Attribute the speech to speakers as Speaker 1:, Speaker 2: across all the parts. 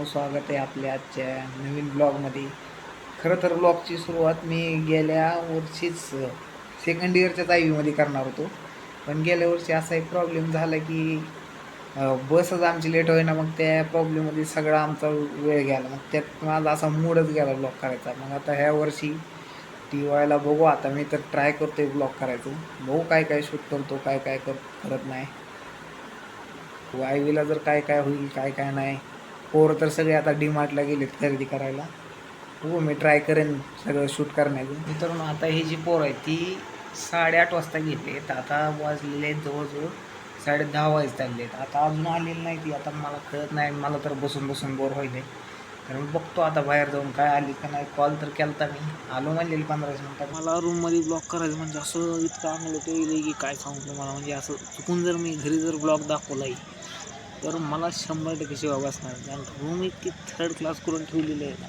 Speaker 1: मित्रांनो, स्वागत आहे आपल्या आजच्या नवीन ब्लॉगमध्ये. खरं तर ब्लॉगची सुरुवात मी गेल्या वर्षीच सेकंड इयरच्याच आयव्हीमध्ये करणार होतो, पण गेल्या वर्षी असा एक प्रॉब्लेम झाला की बसच आमची लेट होईना. मग त्या प्रॉब्लेममध्ये सगळा आमचा वेळ गेला. मग त्यात माझा असा मूडच गेला ब्लॉग करायचा. मग आता ह्या वर्षी TYला बघू. आता मी तर ट्राय करतो आहे ब्लॉग करायचं. बघू काय काय शूट करतो, काय काय करत नाही. आयव्हीला जर काय काय होईल, काय काय नाही. पोरं तर सगळे आता डीमार्टला गेलेत खरेदी करायला. हो, मी ट्राय करेन सगळं शूट करण्याचं. मित्रांनो, आता ही जी पोरं आहे ती 8:30 वाजता गेले. तर आता वाजलेले आहेत जवळजवळ 10:30 वाजता चालले आहेत. आता अजून आलेली नाही ती. आता मला कळत नाही, मला तर बसून बसून बोर व्हायले. तर मी बघतो आता बाहेर जाऊन काय आली का नाही. कॉल तर केला मी, आलो म्हणलेली 15 मिनिटात. मला रूममध्ये ब्लॉग करायचं म्हणजे असं इतकं अंगलट येईल की काय सांगू तुम्हाला. म्हणजे असं चुकून जर मी घरी जर ब्लॉग दाखवला तर मला 100% सेवा बसणार. कारण रूम इतकी थर्ड क्लास करून ठेवलेली आहे ना,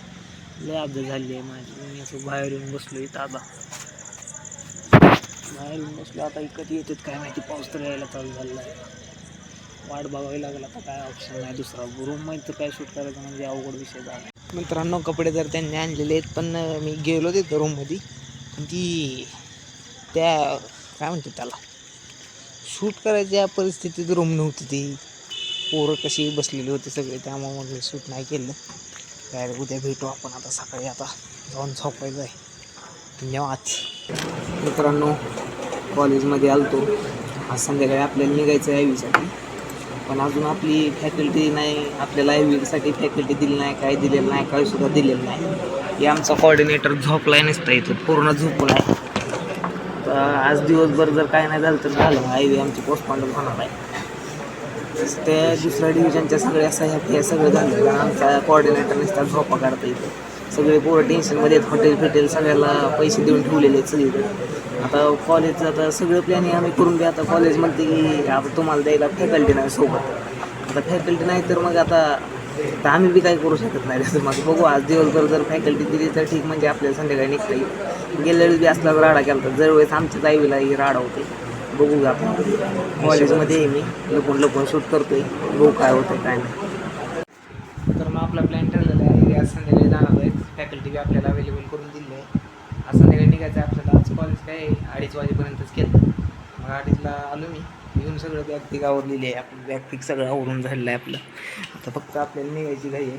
Speaker 1: लय अभ्यास झाली आहे माझी. मी असं बाहेर येऊन बसलो इथं. आता बाहेर येऊन बसलो, आता इकडे येतात काय माहिती. पाऊस तर यायला चालू झालेला आहे. वाट बघावी लागेल आता, काय ऑप्शन नाही दुसरा. रूममध्ये तर काय शूट करायचं म्हणजे अवघड विषय झाला. मित्रांनो, कपडे तर त्यांनी आणलेले आहेत, पण मी गेलो तिथं रूममध्ये. पण ती त्या काय म्हणते त्याला शूट करायच्या परिस्थितीत रूम नव्हती ती. पोरं कशी बसलेली होती सगळे, त्यामुळे मग मी शूट नाही केलं. काय उद्या भेटू आपण. आता सकाळी आता जाऊन झोपायचं आहे. धन्यवाद. मित्रांनो, कॉलेजमध्ये आलतो. आज संध्याकाळी आपल्याला निघायचं आहे आयव्हीसाठी, पण अजून आपली फॅकल्टी नाही. आपल्याला आयव्हीसाठी फॅकल्टी दिली नाही, काय दिलेलं नाही, काही सुद्धा दिलेलं नाही. हे आमचा कोऑर्डिनेटर झोपलाय नसता इथं, पूर्ण झोपला आहे. तर आज दिवसभर जर काय नाही झालं तर झालं, आयव्ही आमची पोस्टपोंड होणार आहे. त्या दुसऱ्या डिव्हिजनच्या सगळ्या हे सगळं झालं. आमचा कोऑर्डिनेटर नसता झोपा काढता येतं. सगळे पोरं टेन्शनमध्ये आहेत. हॉटेल फेटेल सगळ्याला पैसे देऊन ठेवलेले आहेत सगळीकडे. आता कॉलेजचं आता सगळं प्लॅनिंग आम्ही करून घ्या. आता कॉलेज म्हणते की आता तुम्हाला द्यायला फॅकल्टी नाही सोबत. आता फॅकल्टी नाही तर मग आता आम्ही बी काही करू शकत नाही. तर मग बघू, आज दिवसभर जर फॅकल्टी दिली तर ठीक, म्हणजे आपल्याला संध्याकाळी निघता येईल. गेल्या वेळेस बी असला राडा केला तर दरवेळेस आमच्याच आयव्हीला ही राडा होते. बघू आपण. कॉलेजमध्ये आहे मी, लपून लपून शूट करतोय. बघू काय होतं काय नाही. तर मग आपला प्लॅन ठरलेला आहे. आज संध्याकाळी जाणार आहे. फॅकल्टी बी आपल्याला अवेलेबल करून दिली आहे. आज संध्याकाळी निघायचं आहे आपल्याला. आज कॉलेज काय 2:30 वाजेपर्यंतच केलं. मग 2:30ला आलो मी. येऊन सगळं बॅग पिक आवरलेली आहे. आपलं बॅग पिक सगळं आवरून झालेलं आहे आपलं. आता फक्त आपल्याला निघायची घाई आहे.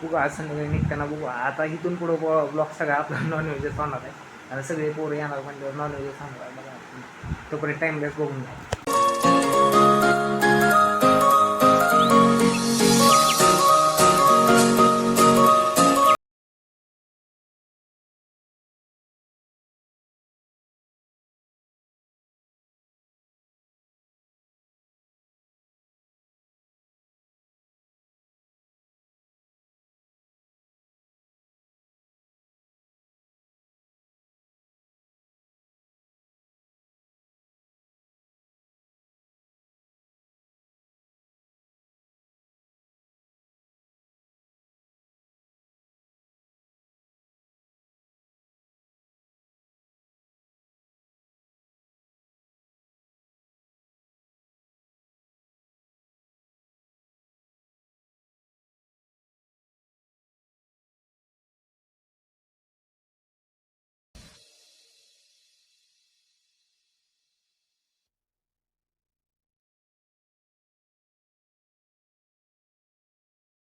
Speaker 1: बघू आज संध्याकाळी निघताना बघू. आता इथून पुढं ब्लॉग सगळा आपला नॉनव्हेजच होणार आहे. आणि सगळे पोरं येणार म्हणजे नॉनव्हेजच होणार आहे. बघा तोपर्यंत टाईमलेस बघून घ्या.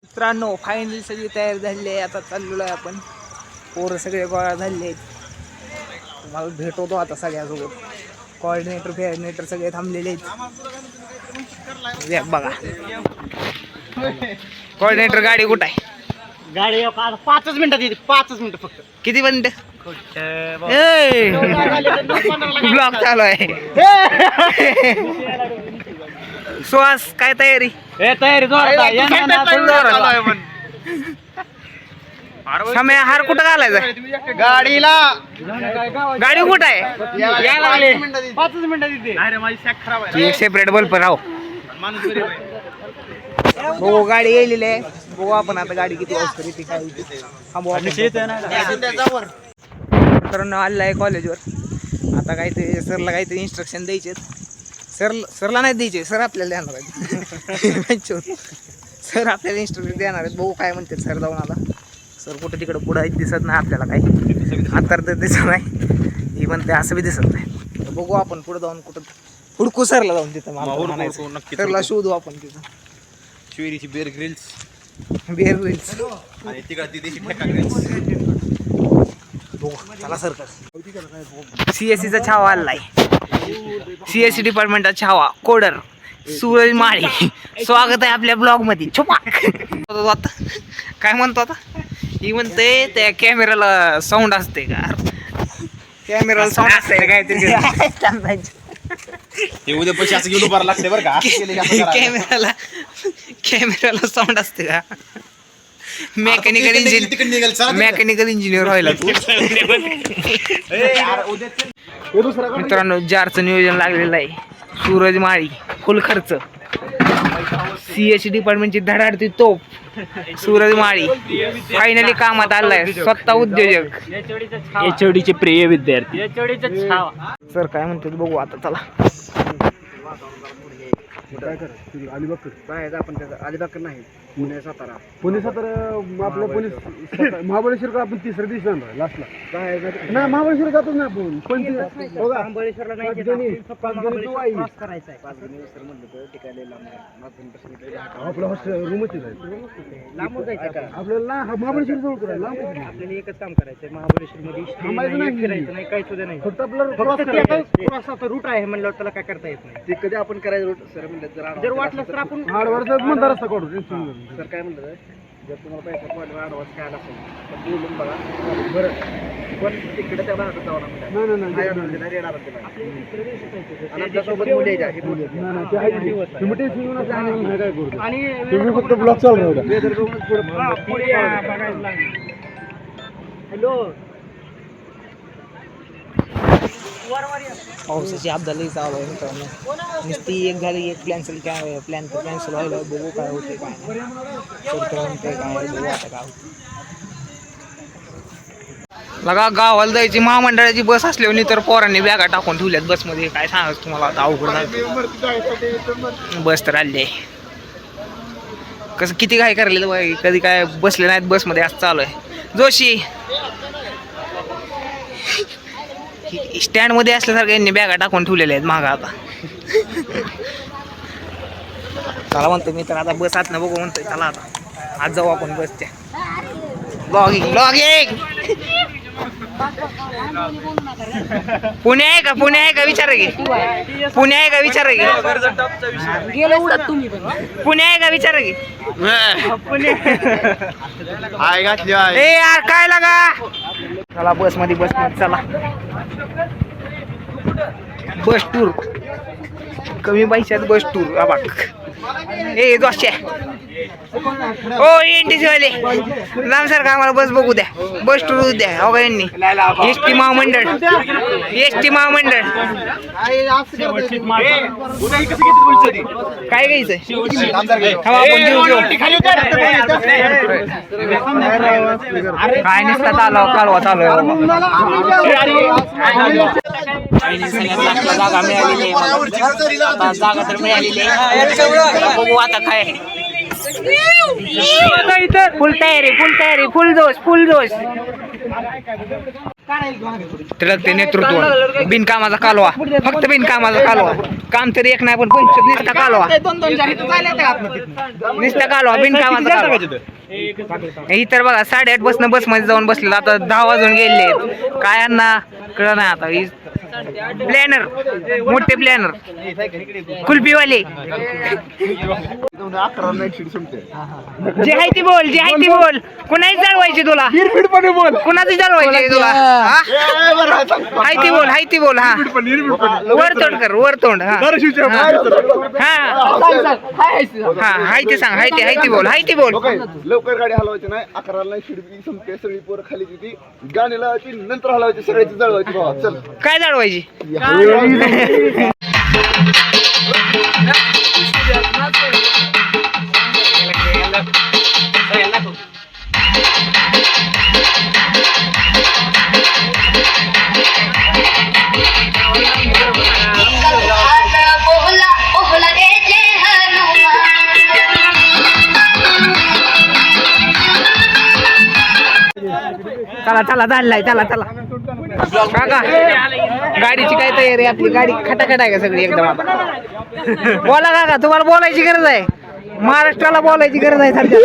Speaker 1: मित्रांनो, फायनली सगळी तयार झालेली आहे. आता चाललेलो आहे आपण. पोरं सगळे गोळा झालेले आहेत. तुम्हाला भेटवतो आता सगळ्यासोबत. कोऑर्डिनेटर सगळे थांबलेले आहेत. बघा कोऑर्डिनेटर गाडी कुठं आहे?
Speaker 2: गाडी 5 मिनिटात येते. 5 मिनिटं फक्त.
Speaker 1: किती मिनिटं? ब्लॉग चालू आहे. सुहास, काय तयारी?
Speaker 2: तयारी
Speaker 1: समय हार कुठं घालायचा?
Speaker 2: गाडीला
Speaker 1: गाडी कुठं आहे?
Speaker 2: 5 मिनिटात येते. अरे माझी सॅक खराब आहे.
Speaker 1: सेपरेट बल्ब राहू. हो, गाडी गेलेली आहे. बघू आपण आता गाडी किती वाजता येते काय तर आलेलं आहे कॉलेजवर. आता काहीतरी सरला काहीतरी इन्स्ट्रक्शन द्यायचे. सरला नाही द्यायचे, सर आपल्याला देणार आहेत. सर आपल्याला इन्स्ट्रक्शन देणार आहेत, बघू काय म्हणतात सर. जाऊन आता सर कुठं तिकडं पुढं दिसत नाही आपल्याला काही, अंतर तर दिसत नाही, ही म्हणते असं बी दिसत नाही. तर बघू आपण पुढे जाऊन कुठं हुडकू सरला जाऊन तिथं सरला शोधू आपण तिथं.
Speaker 2: शिवेरीची बेर ग्रिल्स
Speaker 1: बिअर ग्रिल्स
Speaker 2: आणि तिकडे ती देशी ठेका ग्रिल्स.
Speaker 1: चला सर CSCचा छावा आलाय. CSC डिपार्टमेंटचा छावा कोडर सूरज माळी स्वागत आहे आपल्या ब्लॉग मध्ये. छुपा काय म्हणतो आता, ही म्हणते त्या कॅमेराला साऊंड असते का, कॅमेराला साऊंड असते काय
Speaker 2: हे उद्या पैसे असं घेऊन उभार लागते बरं का.
Speaker 1: कॅमेराला साऊंड असते का. मेकॅनिकल इंजिनियर व्हायला तू. मित्रांनो जारचं नियोजन लागलेलं आहे. सूरज माळी फुल खर्च. CSC डिपार्टमेंटची धडाडती तोप सूरज माळी फायनली कामात आलाय. स्वतः उद्योजक,
Speaker 2: HOD चे प्रिय विद्यार्थी.
Speaker 1: सर काय म्हणतात बघू आता. चला
Speaker 3: आपण अलिबाग नाही, पुणे सातारा आपलं पोलीस महाबळेश्वर आपण तिसऱ्या दिवशी जाणार लास्टला. नाही महाबळेश्वर जातो ना आपण, पण महाबळेश्वरला नाही आपलं हॉस्टेल रूमच आपल्याला महाबळेश्वर जवळ करायला आपल्याला एकच काम करायचं महाबळेश्वर मध्ये नाही काही सुद्धा नाही, फक्त आपल्याला रूट आहे म्हणल्यावर त्याला काय करता येत नाही. ते कधी आपण करायचं रूट सर म्हणलं जर वाटलं तर आपण म्हणता रस्ता काढू. सर काय म्हणलं जर तुम्हाला पैसा पडला ॲडव्हान्स काय असेल तर बोलून बघा बरं, पण तिकडे त्या भागात जावं आणि फक्त ब्लॉक चालू हॅलो.
Speaker 1: पावसाची अब्दाली चालू आहे मित्रांनो. नुसती एक झाली एक कॅन्सल प्लॅन कॅन्सल व्हायला. बघू काय होते काय म्हणते काय बघू आता काय होतं. लगा गावाला जायची महामंडळाची बस असल्यावर तर पोरांनी बॅगा टाकून ठेवल्यात बसमध्ये. काय सांगायचं तुम्हाला आता, अवघड बस तर आली आहे. कसं किती काय करलेलं बाई, कधी काय बसले नाहीत बसमध्ये असं चालू आहे. जोशी स्टँड मध्ये असल्यासारखं यांनी बॅगा टाकून ठेवलेल्या आहेत मागं आता. चला म्हणतो मी तर आता बस आत ना बघू म्हणतोय. चला आता आज जाऊ आपण बसच्या. ब्लॉगिंग पुणे आहे का, पुणे आहे का विचारा की, पुणे आहे का विचारा की, पुणे आहे का विचारा की. ए यार काय लागा. चला बस मध्ये चला. बस टूर कमी पैशात बस टूर. अबाक ए दोषे ओ NTC वाले राम सर का आम्हाला बस बघू द्या, बस टूर द्या. हो यांनी ST महामंडळ काय घ्यायचंय काय नसता कालवा चालू जागा मिळालेली आहे. जागा तर मिळालेली आहे. बघू आता काय. फुल तयारी फुल जोश तिळकते नेतृत्व. बिनकामाचा कालवा, फक्त बिनकामाचा कालवा. काम तरी एक नाही पण नुसता कालवा, नुसता कालवा बिनकामाचा कालवा. इतर बघा 8:30 बसनं बसमध्ये जाऊन बसलेलं, आता 10 वाजून गेले. काय यांना कळ नाही आता. प्लॅनर मोठे प्लॅनर कुल्फीवाले जे आहे ती बोल कुणाची जळवायची तुला, कुणाची जळवायची तुला. हाय ती बोल. हा वरतोंड कर वरतोंड. हा हाय ते सांग. हाय ती बोल.
Speaker 3: लवकर गाडी हलवायची नाही, 11ला नाही शिडबी संपते. सगळी पोरं खाली तिथे गाडी लावायची, नंतर हलवायची, सगळ्याची जळवायची. बाबा चल
Speaker 1: काय जळवायची. चला चला चाललाय चला चला काका गाडीची काय तयारी आपली गाडी खटाखट आहे का सगळी एकदम आता बोला काका तुम्हाला बोलायची गरज आहे महाराष्ट्राला बोलायची गरज आहे सध्या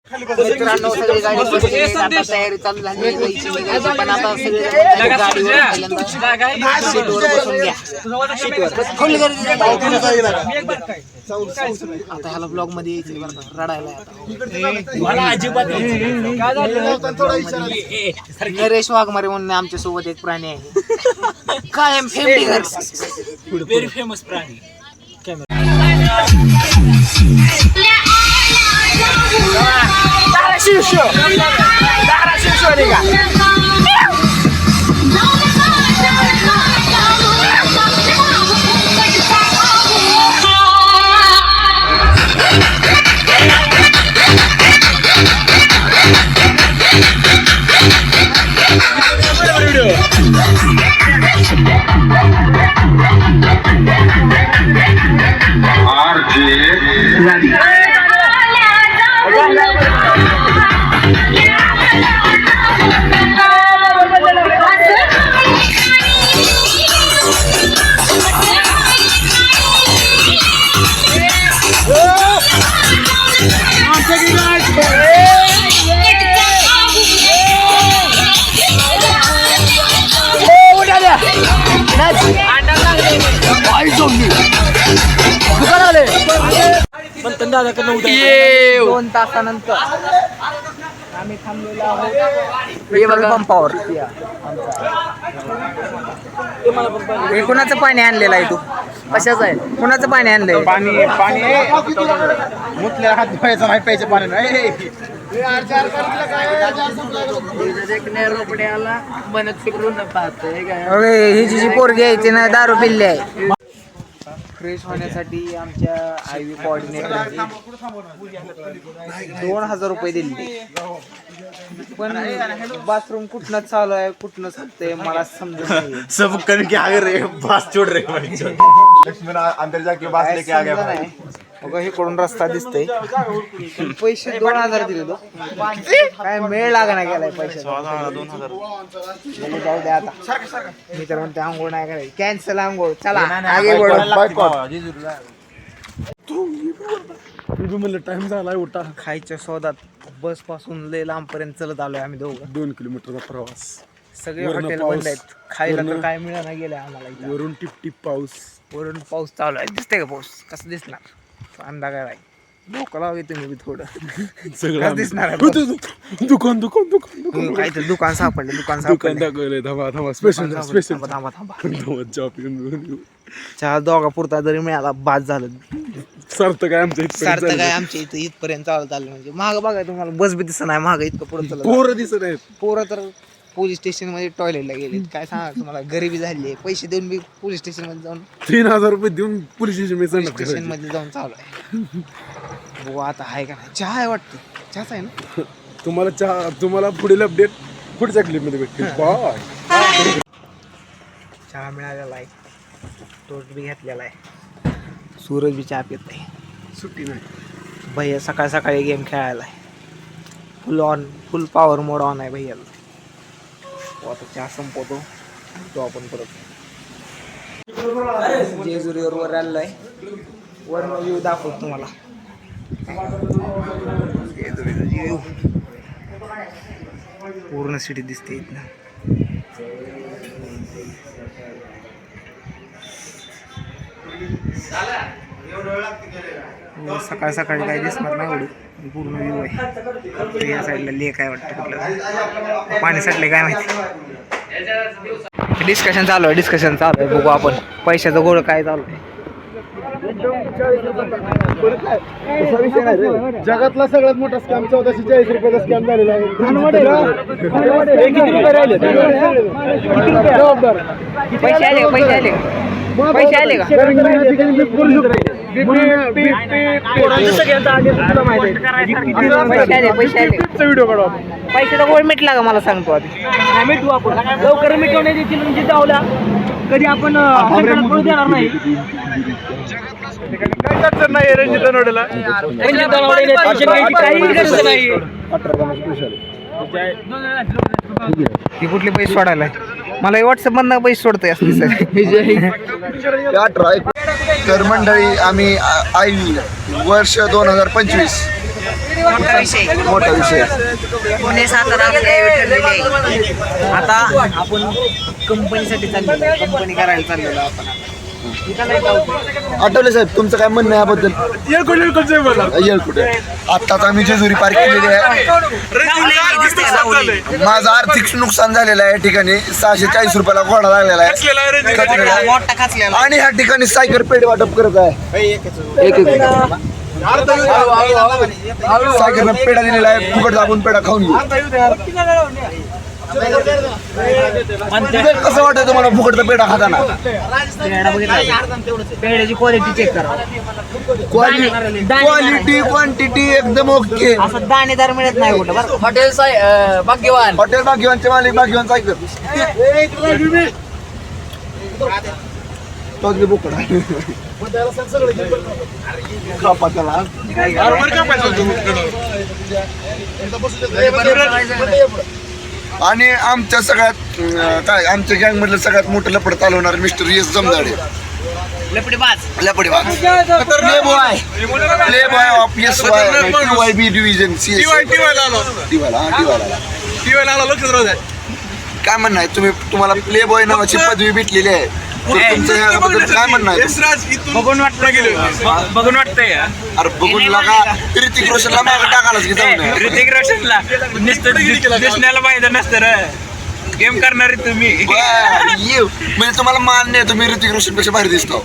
Speaker 1: मित्रांनो सगळी गाडी बसली आहे. आता तयारी चालू झाली आहे. जायची निघायची. पण आता सगळे गाडीवर पहिल्यांदा सीटवर बसून घ्या. सीटवर फुल गर्दी आहे. आता ह्याला ब्लॉग मध्ये यायचं बरं का, रडायला आहे आता. नरेश वाघमारे म्हणून आमच्या सोबत एक प्राणी आहे कायम व्हेरी फेमस प्राणी धाराशिव शो नाही का दोन तासानंतर आम्ही थांबलेलो आहोत पंपावर. हे कुणाचं पाणी आणलेलं आहे तू कशाचं आहे कुणाचं पाणी आणलंय
Speaker 2: पाणी पाणी मुतल्या हात धुवायचं नाही प्यायचं पाणी नाही
Speaker 1: ही जी पोरगी आहे तिनं दारू पिल्ली आहे. फ्रेश होण्यासाठी आमच्या आयव्ही कोऑर्डिनेटरने 2000 रुपये दिले पण बाथरूम कुठनं चालू आहे कुठनं चालतंय मला समजत नाही.
Speaker 2: सब करके आगे रे बास छोड़ रे लक्ष्मण अंदर जाके बास लेके आ गया
Speaker 1: बघा हे कडून रस्ता दिसतोय पैसे 2000 दिले तो काय मेळ लागा नाही गेलाय पैसे 2000 जाऊ द्या आता मी तर म्हणते आंघोळ नाही करायची कॅन्सल आंघोळ चला आगे
Speaker 2: म्हणलं टाइम झालाय उठा
Speaker 1: खायच्या शोधात बस पासून लय लांब पर्यंत चलत आलोय आम्ही दोघं
Speaker 2: 2 किलोमीटरचा प्रवास
Speaker 1: सगळे हॉटेल बंद आहेत खायला तर काय मिळाना गेलंय आम्हाला इथं.
Speaker 2: वरून टिप टिप पाऊस
Speaker 1: वरून पाऊस चालू आहे दिसते का पाऊस कसं दिसणार अंदाज आहे डोकं लावा तुम्ही बी थोडं
Speaker 2: सगळं
Speaker 1: दिसणार आहे
Speaker 2: दुकान दुकान दुकान
Speaker 1: काहीतरी दुकान सापडले दुकान सापडले
Speaker 2: दाखवलंय थांबा थांबा स्पेशल स्पेशल
Speaker 1: थांबा थांबा
Speaker 2: चहा पिऊन
Speaker 1: चहा दोघा पुरता जरी मिळाला बाद झालं
Speaker 2: सार्थक आहे आमच्या
Speaker 1: सार्थक आहे आमच्या इथं इथपर्यंत चालत आलं म्हणजे महाग बघाय तुम्हाला बस बी दिसत नाही महाग इतकं पुढे चालत
Speaker 2: पोरं दिसत आहेत
Speaker 1: पोरं तर पोलीस स्टेशन मध्ये टॉयलेटला गेले काय सांगा तुम्हाला गरिबी झाली आहे पैसे देऊन बी पोलीस स्टेशन मध्ये जाऊन
Speaker 2: 3000 रुपये देऊन पोलीस
Speaker 1: स्टेशन मध्ये जाऊन चालू आहे बघू आता आहे का नाही चहा आहे वाटतं चहाच आहे ना
Speaker 2: तुम्हाला पुढील अपडेट पुढच्या क्लिप मध्ये भेटतील बाय
Speaker 1: चहा मिळालेला आहे टोस्ट बी घेतलेला आहे सूरज बी चहा पित नाही
Speaker 2: सुट्टी नाही
Speaker 1: भैया सकाळ सकाळी गेम खेळायला आहे फुल पॉवर मोड ऑन आहे भैयाला आता चहा संपवतो तो आपण परत जेजुरीवर वर आलेलो आहे वर व्ह्यू दाखवतो तुम्हाला व्ह्यू पूर्ण सिटी दिसते इथनं सकाळ सकाळी काही दिसणार नाही एवढी पूर्ण व्ह्यू आहे या साईडला लेक आहे वाटतं कुठलं पाणी साठले काय माहिती डिस्कशन चालू आहे बघू आपण पैशाचं गोळ काय चालू आहे
Speaker 2: जगातला सगळ्यात मोठा स्कॅम 1440 रुपयाचा स्कॅम झालेला आहे
Speaker 1: पैसे आले का
Speaker 3: पैसे आले पैशाचा गोळ मिटला का मला सांगतो आधी मिटू आपण लवकर मिटवण्याची चिलून जिजावला कधी आपण पळू देणार नाही
Speaker 2: काय अडचण नाही रणजित नोडेला
Speaker 3: काही गरज नाही ती कुठले पैसे सोडायला मला व्हॉट्सअप मधनं पैसे सोडतोय
Speaker 4: तर मंडळी आम्ही आई वर्ष 2025 मोठा विषय
Speaker 1: पुणे सातारा आता आपण कंपनीसाठी चाललेलो कंपनी करायला चाललेलो आपण
Speaker 4: आठवले साहेब तुमचं काय म्हणणं आहे याबद्दल येळकुटे आत्ताच आम्ही जेजुरी पार्क केलेली आहे माझं आर्थिक नुकसान झालेलं आहे या ठिकाणी 640 रुपयाला घोडा लागलेला आहे आणि ह्या ठिकाणी सायकल पेढे वाटप करत आहे एक सायकल पेढा दिलेला आहे फुकट दाबून पेढा खाऊन घेऊ कसं वाटतं तुम्हाला फुकटचा पेढा खाताना
Speaker 1: पेढ्याची क्वालिटी चेक करा
Speaker 4: क्वालिटी क्वांटिटी एकदम ओके
Speaker 1: असं दाणेदार मिळत नाही कुठं बरं
Speaker 3: हॉटेल भाग्यवान
Speaker 4: हॉटेल भाग्यवानचे मालिक भाग्यवान सायकल तोच बी बुकड आहे खापा त्याला आणि आमच्या सगळ्यात काय आमच्या गँग मधलं सगळ्यात मोठं लपड चालवणार मिस्टर एस जमदाडे लपडेबाज play boy of S Y B division काय म्हणणं आहे तुम्हाला प्ले बॉय नावाची पदवी भेटलेली आहे तुमचं याबद्दल काय म्हणणं आहे
Speaker 5: बघून वाटतंय
Speaker 4: अरे बघून लागा ऋतिक रोशनला मागे टाकायलाच की जाऊन
Speaker 5: ऋतिक रोशनला दिसण्याला पाहिजे नसतं रे गेम करणारे तुम्ही
Speaker 4: म्हणजे तुम्हाला मान्य आहे तुम्ही ऋतिक रोशन पेक्षा भारी दिसतो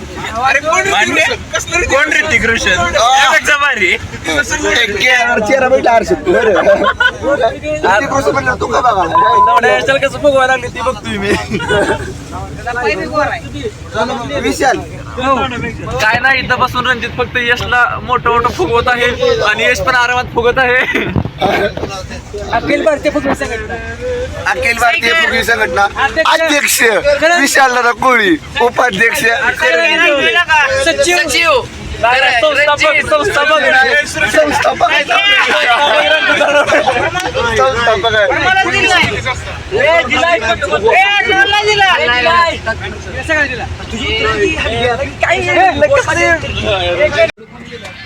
Speaker 5: कोण ऋतिक रोशन त्यापेक्षा भारी
Speaker 4: चेहरा बैठला आरशात ऋतिक रोशन म्हणलं तू का बघायला
Speaker 5: कसं बघवायला लागली ती बघतोय मी
Speaker 4: विशाल
Speaker 5: काय नाही इथं बसून रणजित फक्त यशला मोठं फुगवत आहे आणि यश पण आरामात फुगत आहे
Speaker 3: अखिल भारतीय फुटबॉल
Speaker 4: संघटना अध्यक्ष विशाल दादा कोळी उपाध्यक्ष
Speaker 3: सचिव
Speaker 4: संस्थापक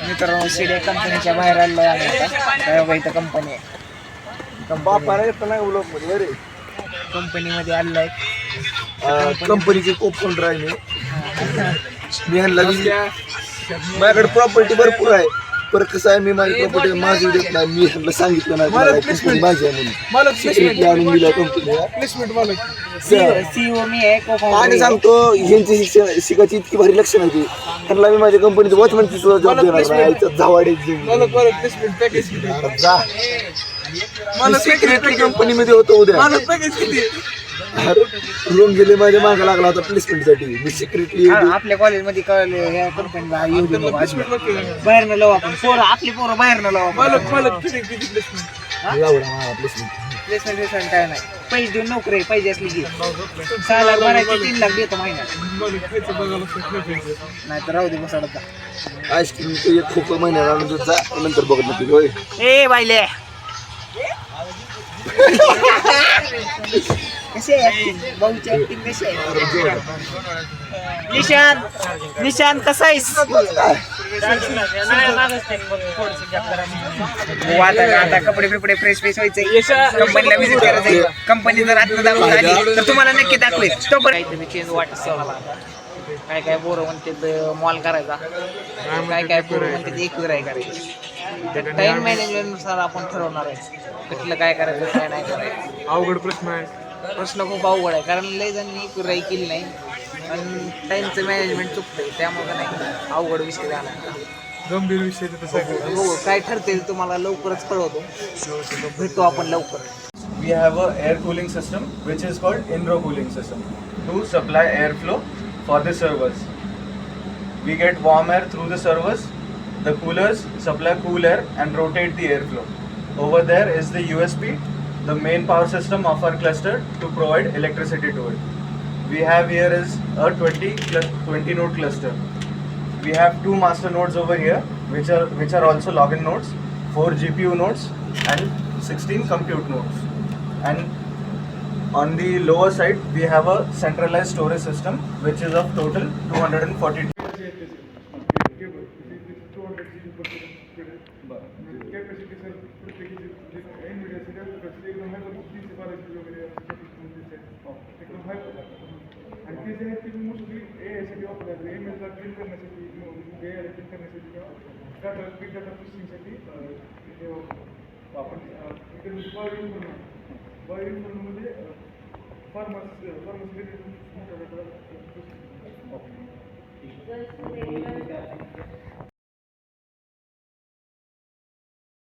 Speaker 1: मित्रांनो सीडे कंपनीच्या बाहेर आलो आहे इथं कंपनी आहे कंपनीमध्ये आलेलं आहे
Speaker 4: कंपनीचे कोप फोल्डर आहे मी ह्यांना माझ्याकडे प्रॉपर्टी भरपूर आहे पर कसं आहे मी माझी प्रॉपर्टी माझी देत नाही मी ह्यांना सांगितलं नाही माझी आहे म्हणून आणून दिला कंपनीला
Speaker 1: सीईओ मी आहे
Speaker 4: आणि सांगतो ह्यांची शिकायची इतकी भारी लक्षण आहे त्यांना मी माझ्या कंपनीचं वॉचमॅनची सुद्धा जॉब देणार नाही झावाडे सेक्रेटरी कंपनीमध्ये होतो उद्या रूम गेले माझ्या मागे लागला होता प्लेसमेंटसाठी मी सेक्रेटरी
Speaker 1: आपल्या कॉलेजमध्ये कळलं ह्या कंपनीला येऊ दे बाहेर न लावू आपण पोरं आपली पोरं बाहेर न लावू प्लेसमेंट काय नाही पैसे देऊन नोकरी पाहिजे असली की 6 लाख भरायचे 3 लाख देतो महिन्यात नाही तर राहू दे बसाडा
Speaker 4: आईस्क्रीम एक खूप महिन्याला आणून जा नंतर बघत नव्हती होय
Speaker 1: ए बायले कसे भाऊची ऍक्टिंग कशी आहे निशांत कसा आहेस आता कपडे बिपडे फ्रेश व्हायचे कंपनीला व्हिजिट करायचं कंपनी जर आत्ता दाखवून आली तर तुम्हाला नक्की दाखवेल तो पण चेंज वाटत काय काय पोरं म्हणते मॉल करायचा काय पोरं म्हणते एकविराय करायची टाइम मॅनेजमेंटनुसार आपण ठरवणार आहे कुठलं काय करायचं काय नाही करायचं
Speaker 2: अवघड प्रश्न आहे
Speaker 1: प्रश्न खूप अवघड आहे कारण लय जणांनी एकविराई केली नाही आणि टाइमचं मॅनेजमेंट चुकतंय त्यामुळे नाही अवघड विषय झाला
Speaker 2: गंभीर विषय
Speaker 1: हो काय ठरते तुम्हाला लवकरच कळवतो भेटतो आपण लवकर
Speaker 2: We have a air cooling system which is called in-row cooling system to supply airflow for the servers. we get warm air through the servers. The coolers supply cool air and rotate the airflow. Over there is the USP, the main power system of our cluster to provide electricity to it. We have here is a 20 node cluster. We have 2 master nodes over here, which are also login nodes, 4 GPU nodes, and 16 compute nodes. And on the lower side, we have a centralized storage system, which is of total 242.